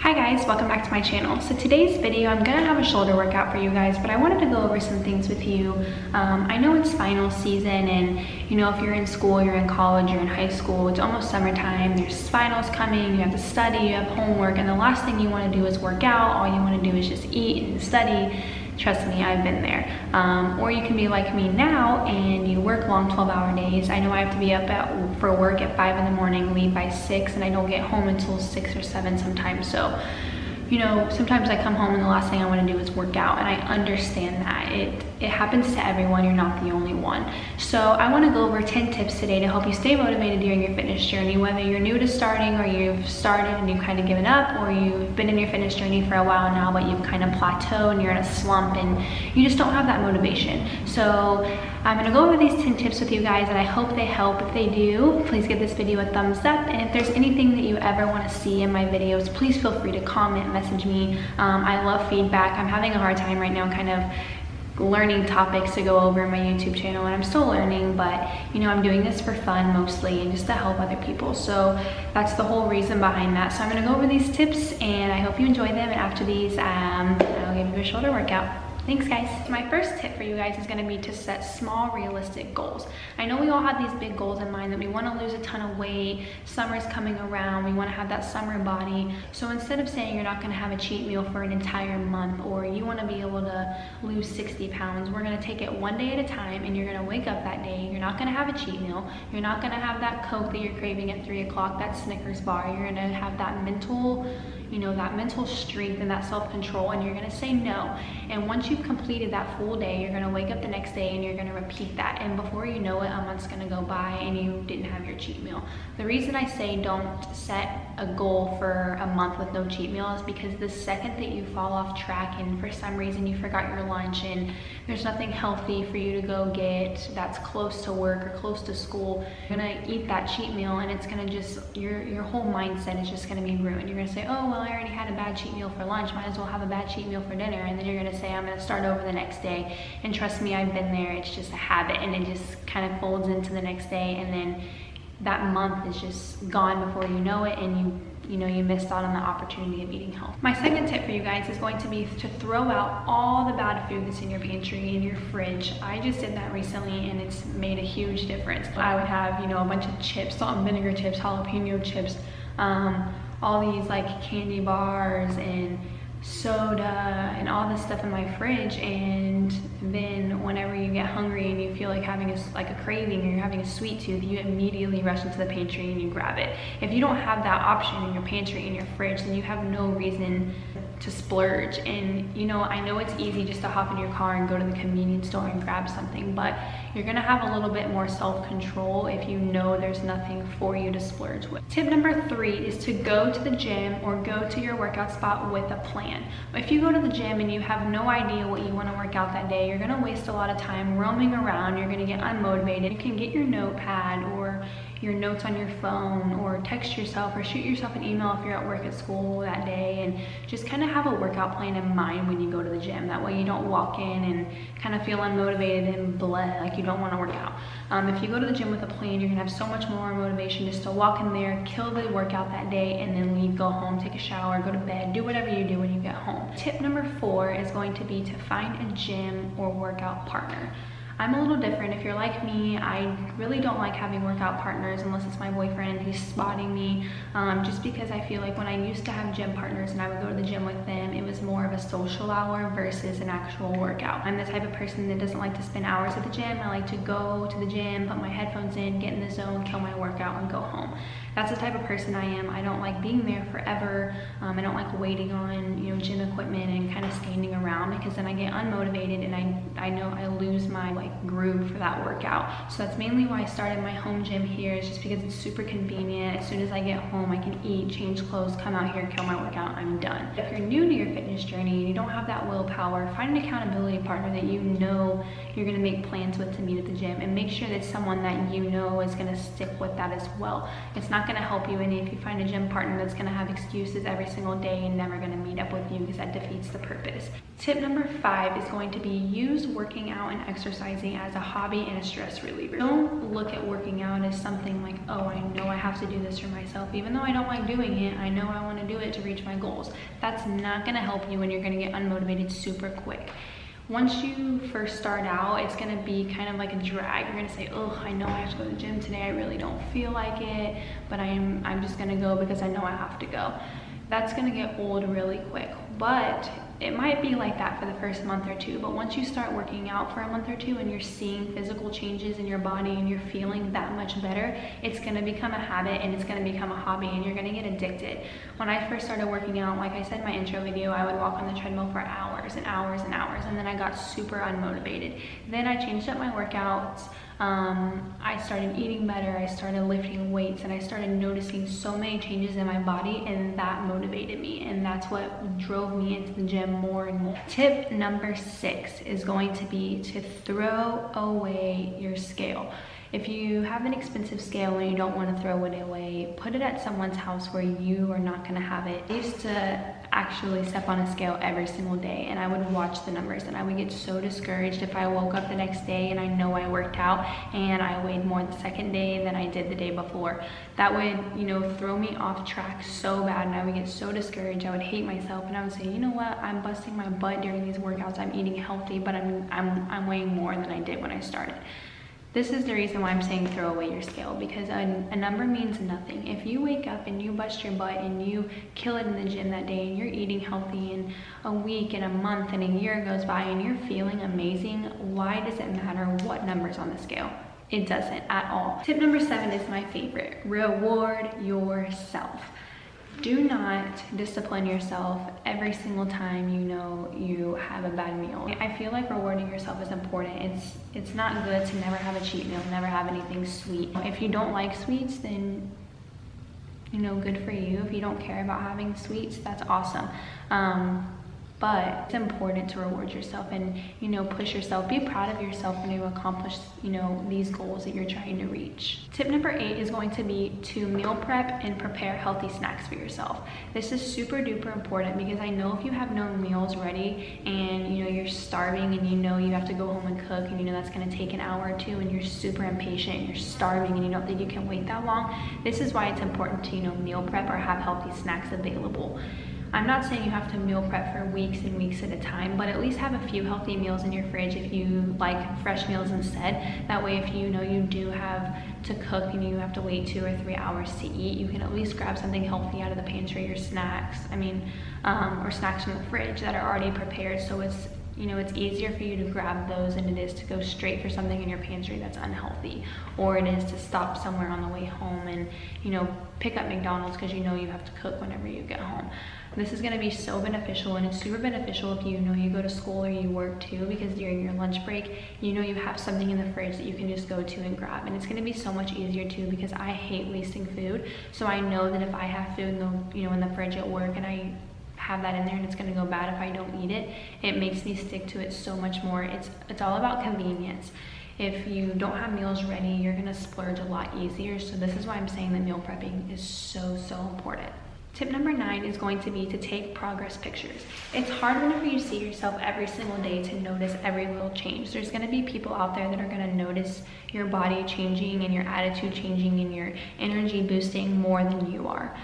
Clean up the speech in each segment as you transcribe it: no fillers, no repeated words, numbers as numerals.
Hi guys, welcome back to my channel. So today's video, I'm gonna have a shoulder workout for you guys, but I wanted to go over some things with you. I know it's final season and you know, if you're in school, you're in college, you're in high school, it's almost summertime, there's finals coming, you have to study, you have homework, and the last thing you wanna do is work out. All you wanna do is just eat and study. Trust me, I've been there. Or you can be like me now and you work long 12-hour days. I know I have to be up for work at 5 in the morning, leave by 6, and I don't get home until 6 or 7 sometimes. So, you know, sometimes I come home and the last thing I want to do is work out, and I understand that. It happens to everyone, you're not the only one. So I want to go over 10 tips today to help you stay motivated during your fitness journey, whether you're new to starting or you've started and you've kind of given up, or you've been in your fitness journey for a while now, but you've kind of plateaued and you're in a slump and you just don't have that motivation. So I'm gonna go over these 10 tips with you guys and I hope they help. If they do, please give this video a thumbs up. And if there's anything that you ever wanna see in my videos, please feel free to comment, message me. I love feedback. I'm having a hard time right now kind of learning topics to go over in my YouTube channel, and I'm still learning, but you know, I'm doing this for fun mostly and just to help other people. So that's the whole reason behind that. So I'm gonna go over these tips and I hope you enjoy them, and after these, I'll give you a shoulder workout. Thanks guys. So my first tip for you guys is gonna be to set small, realistic goals. I know we all have these big goals in mind that we wanna lose a ton of weight, summer's coming around, we wanna have that summer body. So instead of saying you're not gonna have a cheat meal for an entire month, or you wanna be able to lose 60 pounds, we're gonna take it one day at a time, and you're gonna wake up that day, you're not gonna have a cheat meal, you're not gonna have that Coke that you're craving at 3 o'clock, that Snickers bar, you're gonna have that mental, you know, that mental strength and that self-control, and you're gonna say no. And once you've completed that full day, you're gonna wake up the next day and you're gonna repeat that, and before you know it, a month's gonna go by and you didn't have your cheat meal. The reason I say don't set a goal for a month with no cheat meal is because the second that you fall off track and for some reason you forgot your lunch and there's nothing healthy for you to go get that's close to work or close to school, you're gonna eat that cheat meal and it's gonna just, your whole mindset is just gonna be ruined. You're gonna say, oh, well, I already had a bad cheat meal for lunch, might as well have a bad cheat meal for dinner, and then you're gonna say, I'm gonna start over the next day. And trust me, I've been there. It's just a habit, and it just kind of folds into the next day, and then that month is just gone before you know it, and you know you missed out on the opportunity of eating healthy. My second tip for you guys is going to be to throw out all the bad food that's in your pantry, in your fridge. I just did that recently and it's made a huge difference. I would have, you know, a bunch of chips, salt and vinegar chips, jalapeno chips, all these like candy bars and soda and all this stuff in my fridge, and then whenever you get hungry and you feel like having a craving, or you're having a sweet tooth, you immediately rush into the pantry and you grab it. If you don't have that option in your pantry, in your fridge, then you have no reason to splurge. And you know, I know it's easy just to hop in your car and go to the convenience store and grab something, but you're gonna have a little bit more self-control if you know there's nothing for you to splurge with. Tip number 3 is to go to the gym or go to your workout spot with a plan. If you go to the gym and you have no idea what you want to work out that day, you're gonna waste a lot of time roaming around, you're gonna get unmotivated. You can get your notepad or your notes on your phone, or text yourself or shoot yourself an email if you're at work at school that day, and just kind of have a workout plan in mind when you go to the gym. That way you don't walk in and kind of feel unmotivated and bleh, like you don't want to work out. If you go to the gym with a plan, you're gonna have so much more motivation just to walk in there, kill the workout that day, and then leave, go home, take a shower, go to bed, do whatever you do when you get home. Tip number 4 is going to be to find a gym or workout partner. I'm a little different. If you're like me, I really don't like having workout partners unless it's my boyfriend and he's spotting me, just because I feel like when I used to have gym partners and I would go to the gym with them, it was more of a social hour versus an actual workout. I'm the type of person that doesn't like to spend hours at the gym. I like to go to the gym, put my headphones in, get in the zone, kill my workout, and go home. That's the type of person I am. I don't like being there forever. I don't like waiting on, you know, gym equipment and kind of standing around, because then I get unmotivated and I know I lose my groove for that workout. So that's mainly why I started my home gym here, is just because it's super convenient. As soon as I get home, I can eat, change clothes, come out here, kill my workout, I'm done. If you're new to your fitness journey and you don't have that willpower, find an accountability partner that you know you're gonna make plans with to meet at the gym, and make sure that someone that you know is gonna stick with that as well. It's not not gonna help you any if you find a gym partner that's gonna have excuses every single day and never gonna meet up with you, because that defeats the purpose. Tip number 5 is going to be use working out and exercising as a hobby and a stress reliever. Don't look at working out as something like, oh, I know I have to do this for myself. Even though I don't like doing it, I know I want to do it to reach my goals. That's not gonna help you when you're gonna get unmotivated super quick. Once you first start out, it's gonna be kind of like a drag. You're gonna say, oh, I know I have to go to the gym today. I really don't feel like it, but I'm just gonna go because I know I have to go. That's gonna get old really quick. But it might be like that for the first month or 2, but once you start working out for a month or 2 and you're seeing physical changes in your body and you're feeling that much better, it's gonna become a habit and it's gonna become a hobby and you're gonna get addicted. When I first started working out, like I said in my intro video, I would walk on the treadmill for hours and hours and hours, and then I got super unmotivated. Then I changed up my workouts. I started eating better, I started lifting weights, and I started noticing so many changes in my body, and that motivated me, and that's what drove me into the gym more and more. Tip number 6 is going to be to throw away your scale. If you have an expensive scale and you don't want to throw it away, put it at someone's house where you are not going to have it. I used to actually step on a scale every single day, and I would watch the numbers, and I would get so discouraged if I woke up the next day and I know I worked out and I weighed more the second day than I did the day before. That would, throw me off track so bad, and I would get so discouraged. I would hate myself, and I would say, you know what, I'm busting my butt during these workouts. I'm eating healthy, but I'm weighing more than I did when I started. This is the reason why I'm saying throw away your scale, because a number means nothing. If you wake up and you bust your butt and you kill it in the gym that day and you're eating healthy, and a week and a month and a year goes by and you're feeling amazing, why does it matter what number's on the scale? It doesn't at all. Tip number 7 is my favorite. Reward yourself. Do not discipline yourself every single time you have a bad meal. I feel like rewarding yourself is important. It's not good to never have a cheat meal, never have anything sweet. If you don't like sweets, then good for you. If you don't care about having sweets, that's awesome. But it's important to reward yourself and, push yourself. Be proud of yourself when you accomplish, these goals that you're trying to reach. Tip number 8 is going to be to meal prep and prepare healthy snacks for yourself. This is super duper important, because I know if you have no meals ready and, you're starving and you have to go home and cook, and that's gonna take an hour or 2, and you're super impatient and you're starving and you don't think you can wait that long. This is why it's important to, meal prep or have healthy snacks available. I'm not saying you have to meal prep for weeks and weeks at a time, but at least have a few healthy meals in your fridge if you like fresh meals instead. That way, if you do have to cook and you have to wait 2 or 3 hours to eat, you can at least grab something healthy out of the pantry, or snacks. Or snacks from the fridge that are already prepared, so it's easier for you to grab those than it is to go straight for something in your pantry that's unhealthy, or it is to stop somewhere on the way home and pick up McDonald's because you have to cook whenever you get home. This is going to be so beneficial, and it's super beneficial if you go to school or you work too, because during your lunch break you have something in the fridge that you can just go to and grab, and it's going to be so much easier too, because I hate wasting food. So I know that if I have food in the fridge at work and I have that in there and it's going to go bad if I don't eat it, it makes me stick to it so much more. It's all about convenience. If you don't have meals ready, you're going to splurge a lot easier. So this is why I'm saying that meal prepping is so important. Tip number 9 is going to be to take progress pictures. It's hard whenever you see yourself every single day to notice every little change. There's going to be people out there that are going to notice your body changing and your attitude changing and your energy boosting more than you are.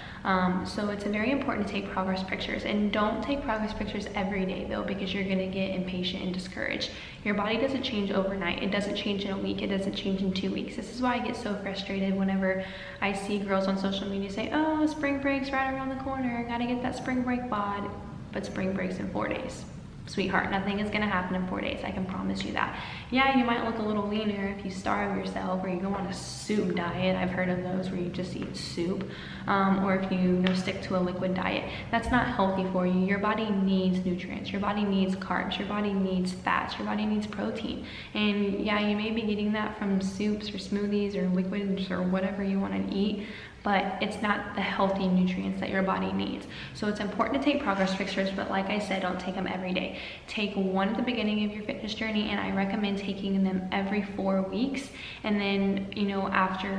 So it's very important to take progress pictures, and don't take progress pictures every day though, because you're going to get impatient and discouraged. Your body doesn't change overnight. It doesn't change in a week. It doesn't change in 2 weeks. This is why I get so frustrated whenever I see girls on social media say, oh, spring break's right around the corner, gotta get that spring break bod. But spring break's in 4 days. Sweetheart, nothing is gonna happen in 4 days, I can promise you that. Yeah, you might look a little leaner if you starve yourself, or you go on a soup diet. I've heard of those where you just eat soup, or if you stick to a liquid diet. That's not healthy for you. Your body needs nutrients, your body needs carbs, your body needs fats, your body needs protein. And yeah, you may be getting that from soups or smoothies or liquids or whatever you want to eat, but it's not the healthy nutrients that your body needs. So it's important to take progress pictures, but like I said, don't take them every day. Take one at the beginning of your fitness journey, and I recommend taking them every 4 weeks. And then, after,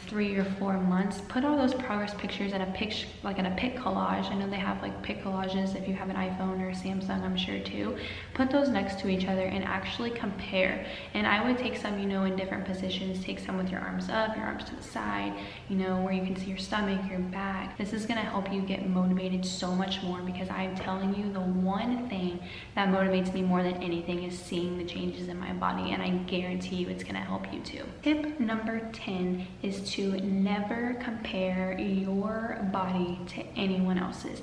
3 or 4 months, put all those progress pictures in a picture, like in a pic collage. I know they have like pic collages if you have an iPhone or a Samsung, I'm sure too. Put those next to each other and actually compare. And I would take some, you know, in different positions. Take some with your arms up, your arms to the side, you know, where you can see your stomach, your back. This is gonna help you get motivated so much more, because I'm telling you, the one thing that motivates me more than anything is seeing the changes in my body, and I guarantee you it's gonna help you too. Tip number 10 is to never compare your body to anyone else's.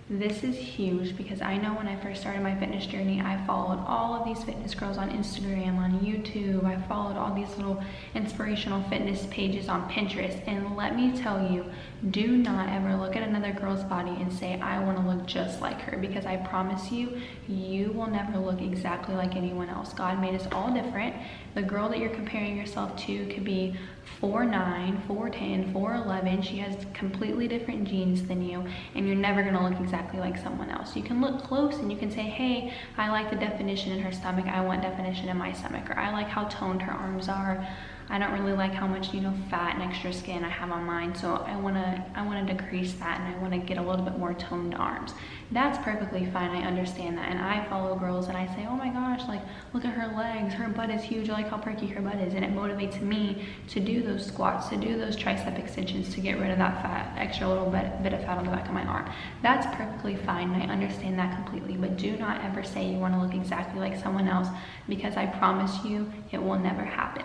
This is huge, because I know when I first started my fitness journey, I followed all of these fitness girls on Instagram, on YouTube. I followed all these little inspirational fitness pages on Pinterest. And let me tell you, do not ever look at another girl's body and say, I want to look just like her, because I promise you, you will never look exactly like anyone else. God made us all different. The girl that you're comparing yourself to could be 4'9", 4'10", 4'11". She has completely different genes than you, and you're never gonna look exactly like someone else. You can look close and you can say, hey, I like the definition in her stomach, I want definition in my stomach, or I like how toned her arms are. I don't really like how much, you know, fat and extra skin I have on mine, so I wanna decrease that, and I wanna get a little bit more toned arms. That's perfectly fine, I understand that. And I follow girls and I say, oh my gosh, like, look at her legs, her butt is huge, I like how perky her butt is. And it motivates me to do those squats, to do those tricep extensions, to get rid of that fat, extra little bit of fat on the back of my arm. That's perfectly fine, and I understand that completely. But do not ever say you wanna look exactly like someone else, because I promise you, it will never happen.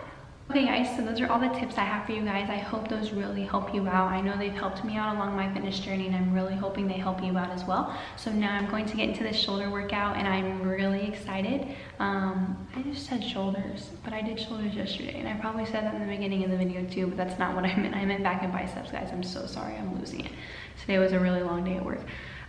Okay guys, so those are all the tips I have for you guys. I hope those really help you out. I know they've helped me out along my fitness journey, and I'm really hoping they help you out as well. So now I'm going to get into this shoulder workout, and I'm really excited. I just said shoulders, but I did shoulders yesterday, and I probably said that in the beginning of the video too, but that's not what I meant. I meant back and biceps, guys. I'm so sorry, I'm losing it. Today was a really long day at work.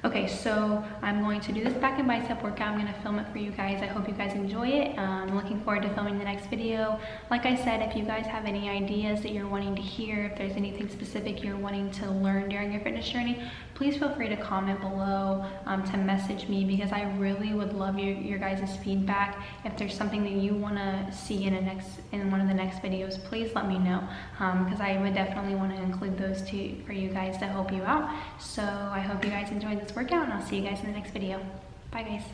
Okay, so I'm going to do this back and bicep workout. I'm gonna film it for you guys. I hope you guys enjoy it. I'm looking forward to filming the next video. Like I said, if you guys have any ideas that you're wanting to hear, if there's anything specific you're wanting to learn during your fitness journey, please feel free to comment below, to message me, because I really would love your guys' feedback. If there's something that you wanna see in one of the next videos, please let me know, because I would definitely wanna include those too for you guys to help you out. So I hope you guys enjoyed this workout, and I'll see you guys in the next video. Bye guys.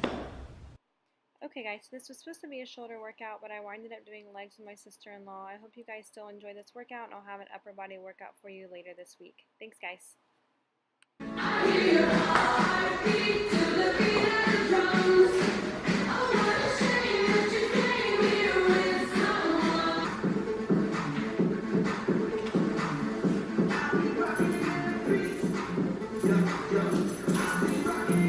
Okay guys, so this was supposed to be a shoulder workout, but I ended up doing legs with my sister-in-law. I hope you guys still enjoy this workout, and I'll have an upper body workout for you later this week. Thanks guys. I hear your heartbeat to the beat of the drums. Oh, what a shame that you came here with someone. I'll be rocking in the breeze. I'll be rocking